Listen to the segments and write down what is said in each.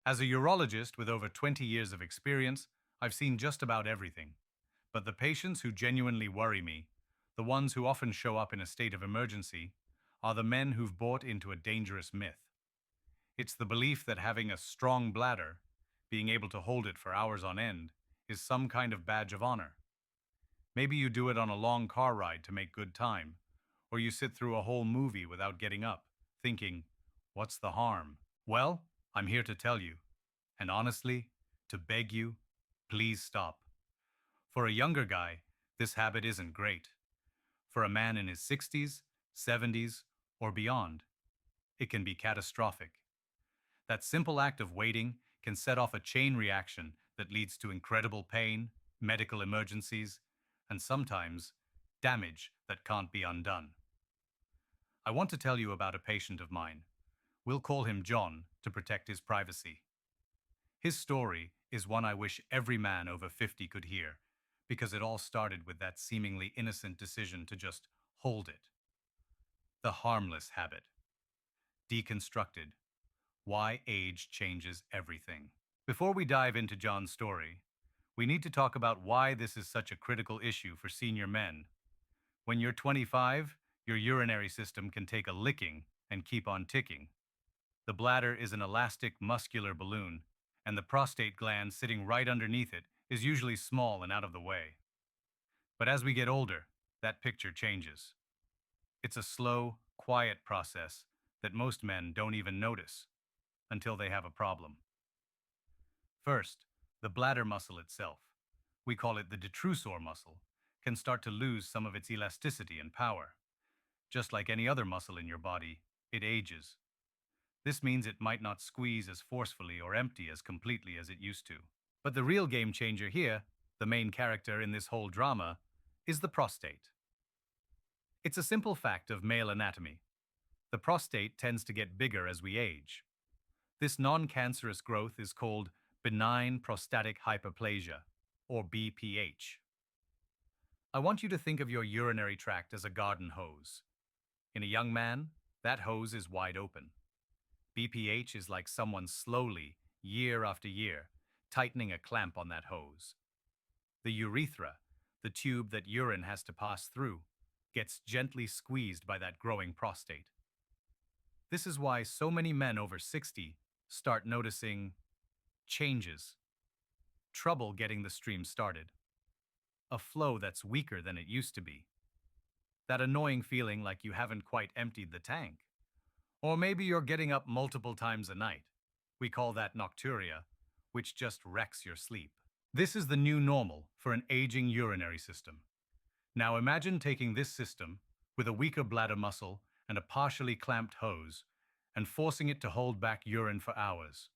As a urologist with over 20 years of experience, I've seen just about everything. But the patients who genuinely worry me, the ones who often show up in a state of emergency, are the men who've bought into a dangerous myth. It's the belief that having a strong bladder, being able to hold it for hours on end, is some kind of badge of honor. Maybe you do it on a long car ride to make good time, or you sit through a whole movie without getting up, thinking, what's the harm? Well, I'm here to tell you, and honestly, to beg you, please stop. For a younger guy, this habit isn't great. For a man in his 60s, 70s, or beyond, it can be catastrophic. That simple act of waiting can set off a chain reaction that leads to incredible pain, medical emergencies, and sometimes damage that can't be undone. I want to tell you about a patient of mine. We'll call him John to protect his privacy. His story is one I wish every man over 50 could hear, because it all started with that seemingly innocent decision to just hold it. The harmless habit. Deconstructed. Why age changes everything. Before we dive into John's story, we need to talk about why this is such a critical issue for senior men. When you're 25, your urinary system can take a licking and keep on ticking. The bladder is an elastic muscular balloon, and the prostate gland sitting right underneath it is usually small and out of the way. But as we get older, that picture changes. It's a slow, quiet process that most men don't even notice until they have a problem. First, the bladder muscle itself, we call it the detrusor muscle, can start to lose some of its elasticity and power. Just like any other muscle in your body, it ages. This means it might not squeeze as forcefully or empty as completely as it used to. But the real game changer here, the main character in this whole drama, is the prostate. It's a simple fact of male anatomy. The prostate tends to get bigger as we age. This non-cancerous growth is called benign prostatic hyperplasia, or BPH. I want you to think of your urinary tract as a garden hose. In a young man, that hose is wide open. BPH is like someone slowly, year after year, tightening a clamp on that hose. The urethra, the tube that urine has to pass through, gets gently squeezed by that growing prostate. This is why so many men over 60 start noticing changes, trouble getting the stream started, a flow that's weaker than it used to be, that annoying feeling like you haven't quite emptied the tank. Or maybe you're getting up multiple times a night. We call that nocturia, which just wrecks your sleep. This is the new normal for an aging urinary system. Now imagine taking this system, with a weaker bladder muscle and a partially clamped hose, and forcing it to hold back urine for hours.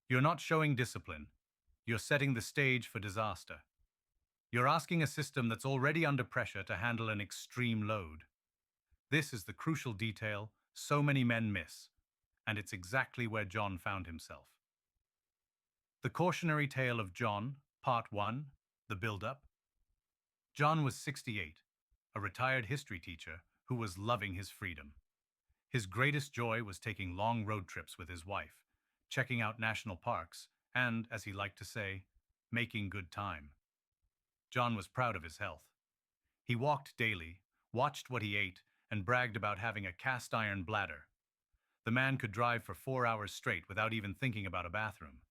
You're not showing discipline. You're setting the stage for disaster. You're asking a system that's already under pressure to handle an extreme load. This is the crucial detail so many men miss, and it's exactly where John found himself. The cautionary tale of John, Part 1, the build-up. John was 68, a retired history teacher who was loving his freedom. His greatest joy was taking long road trips with his wife, checking out national parks, and, as he liked to say, making good time. John was proud of his health. He walked daily, watched what he ate, and bragged about having a cast-iron bladder. The man could drive for 4 hours straight without even thinking about a bathroom.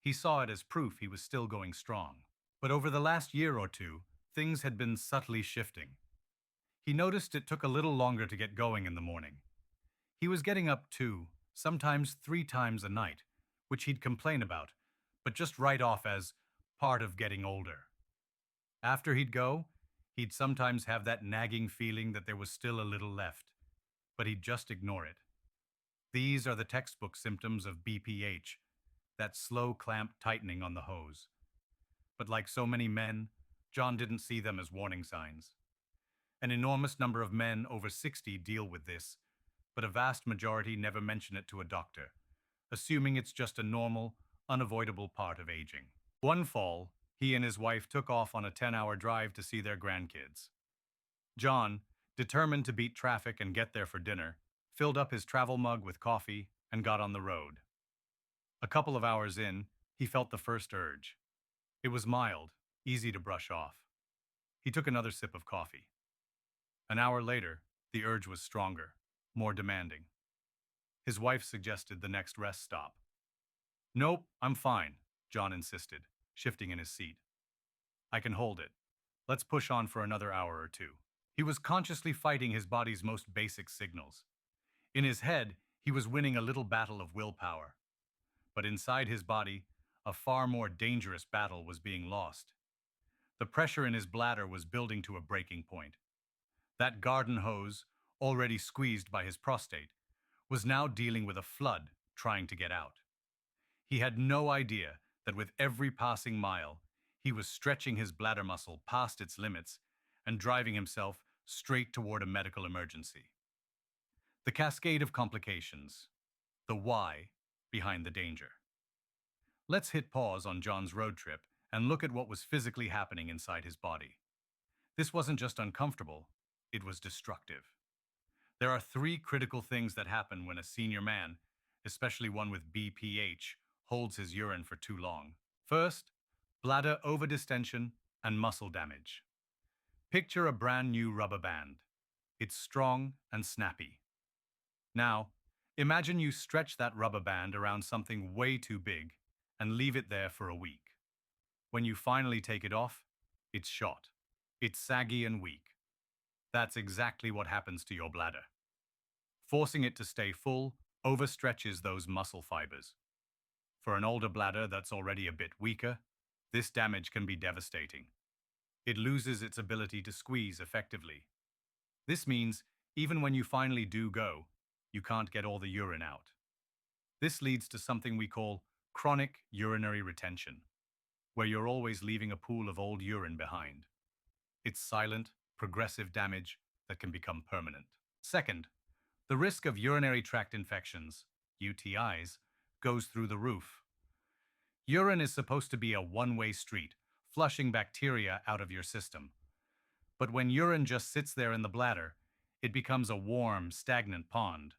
He saw it as proof he was still going strong. But over the last year or two, things had been subtly shifting. He noticed it took a little longer to get going in the morning. He was getting up 2, sometimes 3 times a night, which he'd complain about, but just write off as part of getting older. After he'd go, he'd sometimes have that nagging feeling that there was still a little left, but he'd just ignore it. These are the textbook symptoms of BPH, that slow clamp tightening on the hose. But like so many men, John didn't see them as warning signs. An enormous number of men over 60 deal with this, but a vast majority never mention it to a doctor, assuming it's just a normal, unavoidable part of aging. One fall, he and his wife took off on a 10-hour drive to see their grandkids. John, determined to beat traffic and get there for dinner, filled up his travel mug with coffee and got on the road. A couple of hours in, he felt the first urge. It was mild, easy to brush off. He took another sip of coffee. An hour later, the urge was stronger, more demanding. His wife suggested the next rest stop. Nope, I'm fine, John insisted, shifting in his seat. I can hold it. Let's push on for another hour or two. He was consciously fighting his body's most basic signals. In his head, he was winning a little battle of willpower. But inside his body, a far more dangerous battle was being lost. The pressure in his bladder was building to a breaking point. That garden hose, already squeezed by his prostate, was now dealing with a flood trying to get out. He had no idea that with every passing mile, he was stretching his bladder muscle past its limits and driving himself straight toward a medical emergency. The cascade of complications, the why behind the danger. Let's hit pause on John's road trip and look at what was physically happening inside his body. This wasn't just uncomfortable, it was destructive. There are three critical things that happen when a senior man, especially one with BPH, holds his urine for too long. First, bladder overdistension and muscle damage. Picture a brand new rubber band. It's strong and snappy. Now, imagine you stretch that rubber band around something way too big and leave it there for a week. When you finally take it off, it's shot. It's saggy and weak. That's exactly what happens to your bladder. Forcing it to stay full overstretches those muscle fibers. For an older bladder that's already a bit weaker, this damage can be devastating. It loses its ability to squeeze effectively. This means even when you finally do go, you can't get all the urine out. This leads to something we call chronic urinary retention, where you're always leaving a pool of old urine behind. It's silent, progressive damage that can become permanent. Second, the risk of urinary tract infections, UTIs, goes through the roof. Urine is supposed to be a one-way street, flushing bacteria out of your system. But when urine just sits there in the bladder, it becomes a warm, stagnant pond,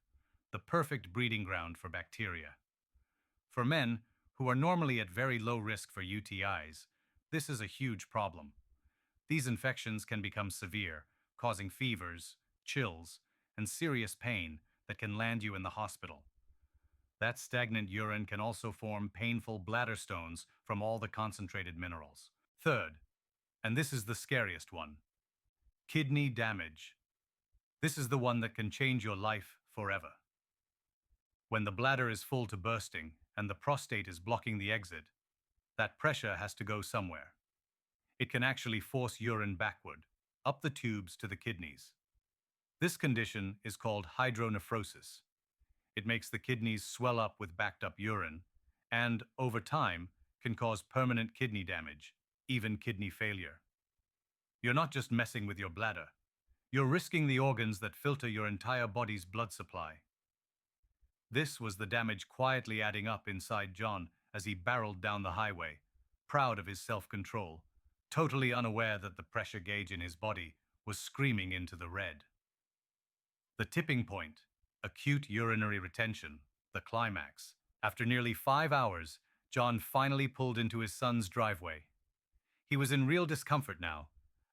the perfect breeding ground for bacteria. For men, who are normally at very low risk for UTIs, this is a huge problem. These infections can become severe, causing fevers, chills, and serious pain that can land you in the hospital. That stagnant urine can also form painful bladder stones from all the concentrated minerals. Third, and this is the scariest one, kidney damage. This is the one that can change your life forever. When the bladder is full to bursting and the prostate is blocking the exit, that pressure has to go somewhere. It can actually force urine backward, up the tubes to the kidneys. This condition is called hydronephrosis. It makes the kidneys swell up with backed up urine and, over time, can cause permanent kidney damage, even kidney failure. You're not just messing with your bladder. You're risking the organs that filter your entire body's blood supply. This was the damage quietly adding up inside John as he barreled down the highway, proud of his self-control, totally unaware that the pressure gauge in his body was screaming into the red. The tipping point, acute urinary retention, the climax. After nearly 5 hours, John finally pulled into his son's driveway. He was in real discomfort now,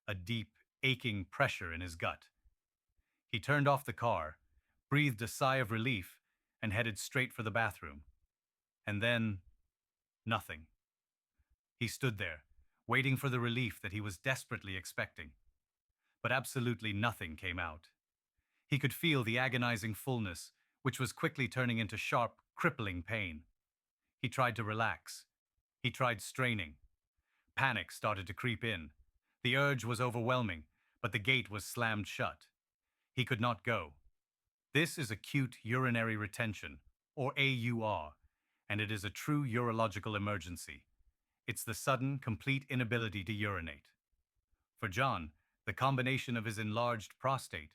a deep, aching pressure in his gut. He turned off the car, breathed a sigh of relief, and headed straight for the bathroom. And then, nothing. He stood there, waiting for the relief that he was desperately expecting. But absolutely nothing came out. He could feel the agonizing fullness, which was quickly turning into sharp, crippling pain. He tried to relax. He tried straining. Panic started to creep in. The urge was overwhelming, but the gate was slammed shut. He could not go. This is acute urinary retention, or AUR, and it is a true urological emergency. It's the sudden, complete inability to urinate. For John, the combination of his enlarged prostate,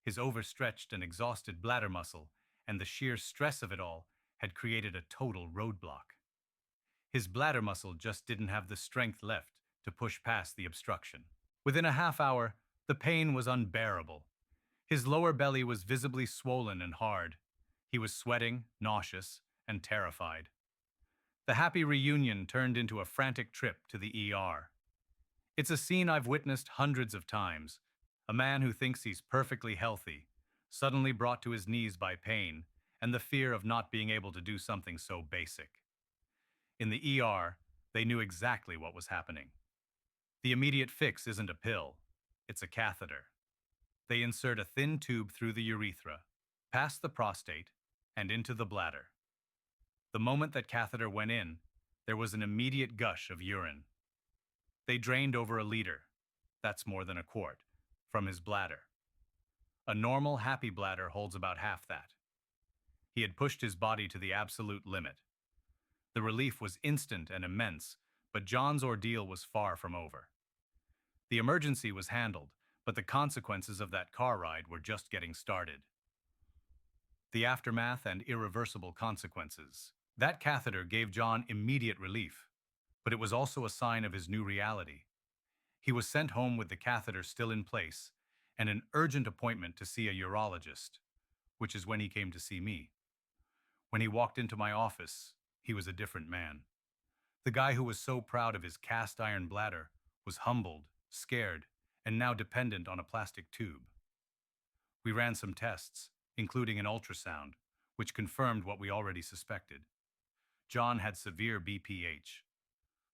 his overstretched and exhausted bladder muscle, and the sheer stress of it all had created a total roadblock. His bladder muscle just didn't have the strength left to push past the obstruction. Within a half hour, the pain was unbearable. His lower belly was visibly swollen and hard. He was sweating, nauseous, and terrified. The happy reunion turned into a frantic trip to the ER. It's a scene I've witnessed hundreds of times. A man who thinks he's perfectly healthy, suddenly brought to his knees by pain and the fear of not being able to do something so basic. In the ER, they knew exactly what was happening. The immediate fix isn't a pill, it's a catheter. They insert a thin tube through the urethra, past the prostate, and into the bladder. The moment that catheter went in, there was an immediate gush of urine. They drained over a liter, that's more than a quart, from his bladder. A normal, happy bladder holds about half that. He had pushed his body to the absolute limit. The relief was instant and immense, but John's ordeal was far from over. The emergency was handled, but the consequences of that car ride were just getting started. The aftermath and irreversible consequences. That catheter gave John immediate relief, but it was also a sign of his new reality. He was sent home with the catheter still in place and an urgent appointment to see a urologist, which is when he came to see me. When he walked into my office, he was a different man. The guy who was so proud of his cast iron bladder was humbled, scared, and now dependent on a plastic tube. We ran some tests, including an ultrasound, which confirmed what we already suspected. John had severe BPH,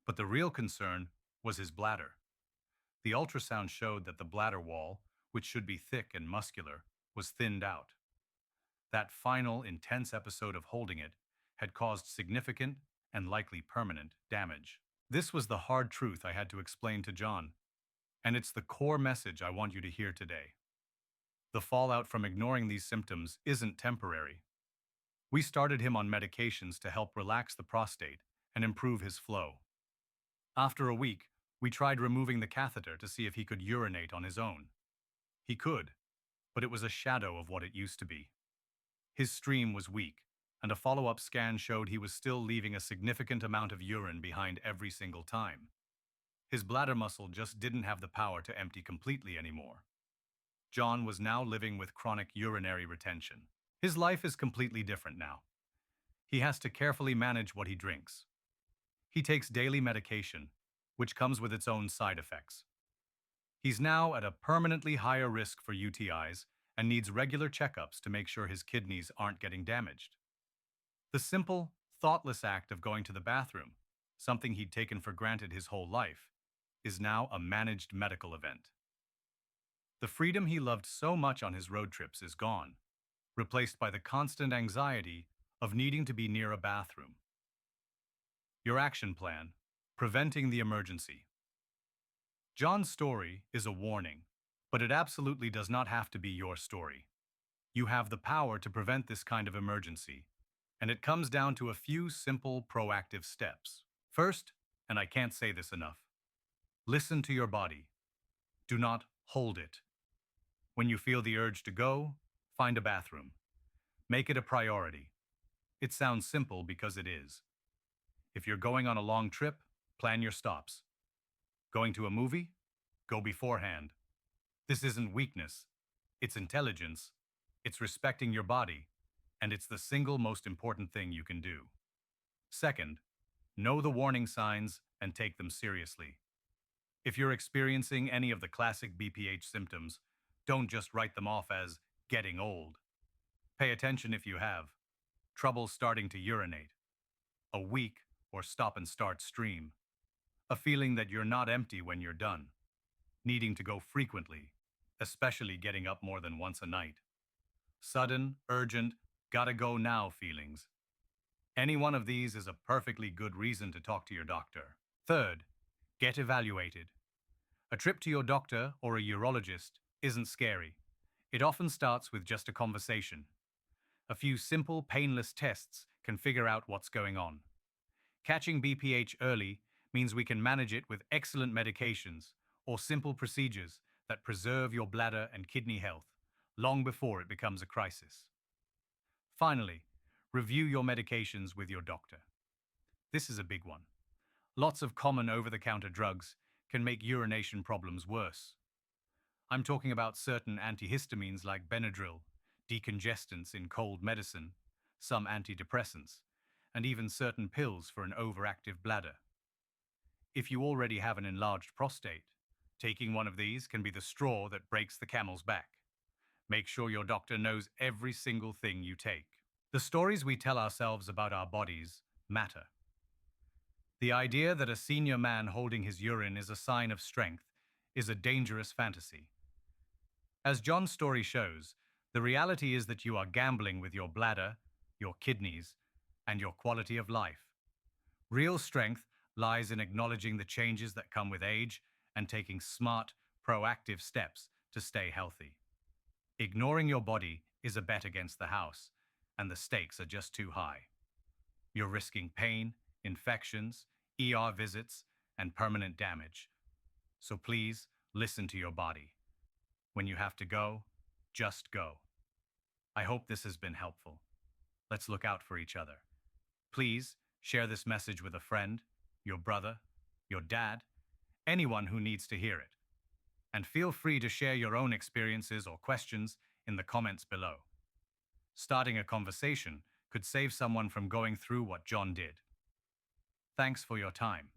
but the real concern was his bladder. The ultrasound showed that the bladder wall, which should be thick and muscular, was thinned out. That final, intense episode of holding it had caused significant and likely permanent damage. This was the hard truth I had to explain to John, and it's the core message I want you to hear today. The fallout from ignoring these symptoms isn't temporary. We started him on medications to help relax the prostate and improve his flow. After a week, we tried removing the catheter to see if he could urinate on his own. He could, but it was a shadow of what it used to be. His stream was weak, and a follow-up scan showed he was still leaving a significant amount of urine behind every single time. His bladder muscle just didn't have the power to empty completely anymore. John was now living with chronic urinary retention. His life is completely different now. He has to carefully manage what he drinks. He takes daily medication, which comes with its own side effects. He's now at a permanently higher risk for UTIs and needs regular checkups to make sure his kidneys aren't getting damaged. The simple, thoughtless act of going to the bathroom, something he'd taken for granted his whole life, is now a managed medical event. The freedom he loved so much on his road trips is gone, replaced by the constant anxiety of needing to be near a bathroom. Your action plan: preventing the emergency. John's story is a warning, but it absolutely does not have to be your story. You have the power to prevent this kind of emergency, and it comes down to a few simple, proactive steps. First, and I can't say this enough, listen to your body. Do not hold it. When you feel the urge to go, find a bathroom. Make it a priority. It sounds simple because it is. If you're going on a long trip, plan your stops. Going to a movie? Go beforehand. This isn't weakness. It's intelligence. It's respecting your body. And it's the single most important thing you can do. Second, know the warning signs and take them seriously. If you're experiencing any of the classic BPH symptoms, don't just write them off as getting old. Pay attention if you have trouble starting to urinate, a weak or stop and start stream, a feeling that you're not empty when you're done, needing to go frequently, especially getting up more than once a night, sudden, urgent, gotta go now feelings. Any one of these is a perfectly good reason to talk to your doctor. Third, get evaluated. A trip to your doctor or a urologist isn't scary. It often starts with just a conversation. A few simple, painless tests can figure out what's going on. Catching BPH early means we can manage it with excellent medications or simple procedures that preserve your bladder and kidney health long before it becomes a crisis. Finally, review your medications with your doctor. This is a big one. Lots of common over-the-counter drugs can make urination problems worse. I'm talking about certain antihistamines like Benadryl, decongestants in cold medicine, some antidepressants, and even certain pills for an overactive bladder. If you already have an enlarged prostate, taking one of these can be the straw that breaks the camel's back. Make sure your doctor knows every single thing you take. The stories we tell ourselves about our bodies matter. The idea that a senior man holding his urine is a sign of strength is a dangerous fantasy. As John's story shows, the reality is that you are gambling with your bladder, your kidneys, and your quality of life. Real strength lies in acknowledging the changes that come with age and taking smart, proactive steps to stay healthy. Ignoring your body is a bet against the house, and the stakes are just too high. You're risking pain, infections, ER visits, and permanent damage. So please listen to your body. When you have to go, just go. I hope this has been helpful. Let's look out for each other. Please share this message with a friend, your brother, your dad, anyone who needs to hear it. And feel free to share your own experiences or questions in the comments below. Starting a conversation could save someone from going through what John did. Thanks for your time.